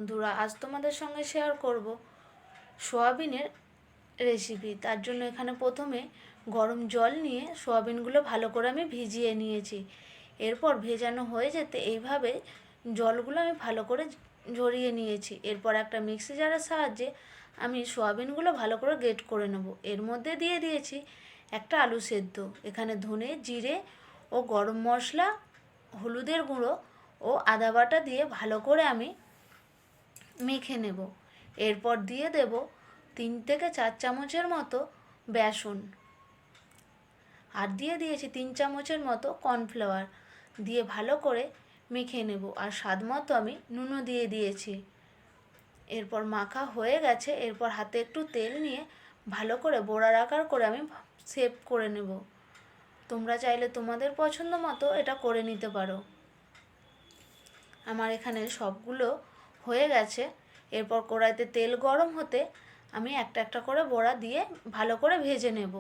বন্ধুরা, আজ তোমাদের সঙ্গে শেয়ার করব সোয়াবিনের রেসিপি। তার জন্য এখানে প্রথমে গরম জল নিয়ে সোয়াবিনগুলো ভালো করে আমি ভিজিয়ে নিয়েছি। এরপর ভেজানো হয়ে যেতে এইভাবে জলগুলো আমি ভালো করে ঝরিয়ে নিয়েছি। এরপর একটা মিক্সি জারের সাহায্যে আমি সোয়াবিনগুলো ভালো করে গ্রেট করে নেব। এর মধ্যে দিয়ে দিয়েছি একটা আলু সেদ্ধ। এখানে ধনে, জিরে ও গরম মশলা, হলুদের গুঁড়ো ও আদা বাটা দিয়ে ভালো করে আমি মেখে নেব। এরপর দিয়ে দেব 3 থেকে 4 চামচের মতো বেসন, আর দিয়ে দিয়েছি 3 চামচের মতো কর্নফ্লাওয়ার দিয়ে ভালো করে মেখে নেব। আর স্বাদ মতো আমি নুনও দিয়ে দিয়েছি। এরপর মাখা হয়ে গেছে। এরপর হাতে একটু তেল নিয়ে ভালো করে বড়ার আকার করে আমি শেপ করে নেব। তোমরা চাইলে তোমাদের পছন্দ মতো এটা করে নিতে পারো। আমার এখানে সবগুলো হয়ে গেছে। এরপর কড়াইতে তেল গরম হতে আমি একটা একটা করে বড়া দিয়ে ভালো করে ভেজে নেব।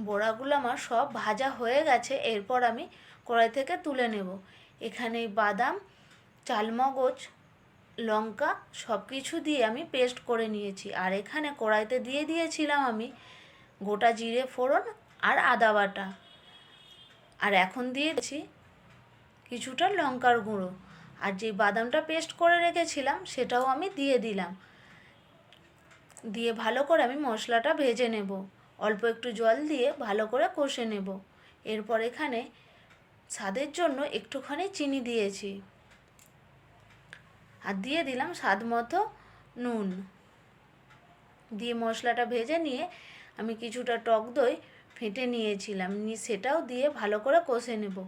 বড়াগুলো আমার সব ভাজা হয়ে গেছে। এরপর আমি কড়াই থেকে তুলে নেব। এখানে বাদাম, চালমগজ, লঙ্কা সব কিছু দিয়ে আমি পেস্ট করে নিয়েছি। আর এখানে কড়াইতে দিয়ে দিয়েছিলাম আমি গোটা জিরে ফোড়ন আর আদা বাটা। আর এখন দিয়েছি কিছুটা লঙ্কার গুঁড়ো। আর যে বাদামটা পেস্ট করে রেখেছিলাম সেটাও আমি দিয়ে দিলাম। দিয়ে ভালো করে আমি মশলাটা ভেজে নেব। অল্প একটু জল দিয়ে ভালো করে কষে নেব। এরপর এখানে স্বাদের জন্য একটুখানি চিনি দিয়েছি। আর দিয়ে দিলাম স্বাদ মতো নুন। দিয়ে মশলাটা ভেজে নিয়ে আমি কিছুটা টক দই ফেটে নিয়েছিলাম, সেটাও দিয়ে ভালো করে কষে নেব।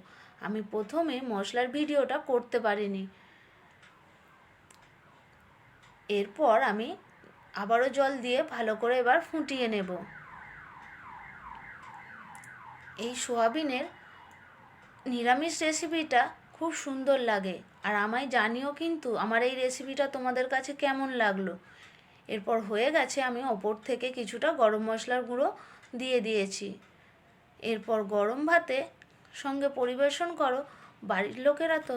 আমি প্রথমে মশলার ভিডিওটা করতে পারিনি। এরপর আমি আবারও জল দিয়ে ভালো করে এবার ফুটিয়ে নেব। এই সোয়াবিনের নিরামিষ রেসিপিটা খুব সুন্দর লাগে। আর আমায় জানিও কিন্তু আমার এই রেসিপিটা তোমাদের কাছে কেমন লাগলো। এরপর হয়ে গেছে। আমি ওপর থেকে কিছুটা গরম মশলার গুঁড়ো দিয়ে দিয়েছি। এরপর গরম ভাতে সঙ্গে পরিবেশন করো। বাড়ির লোকেরা তো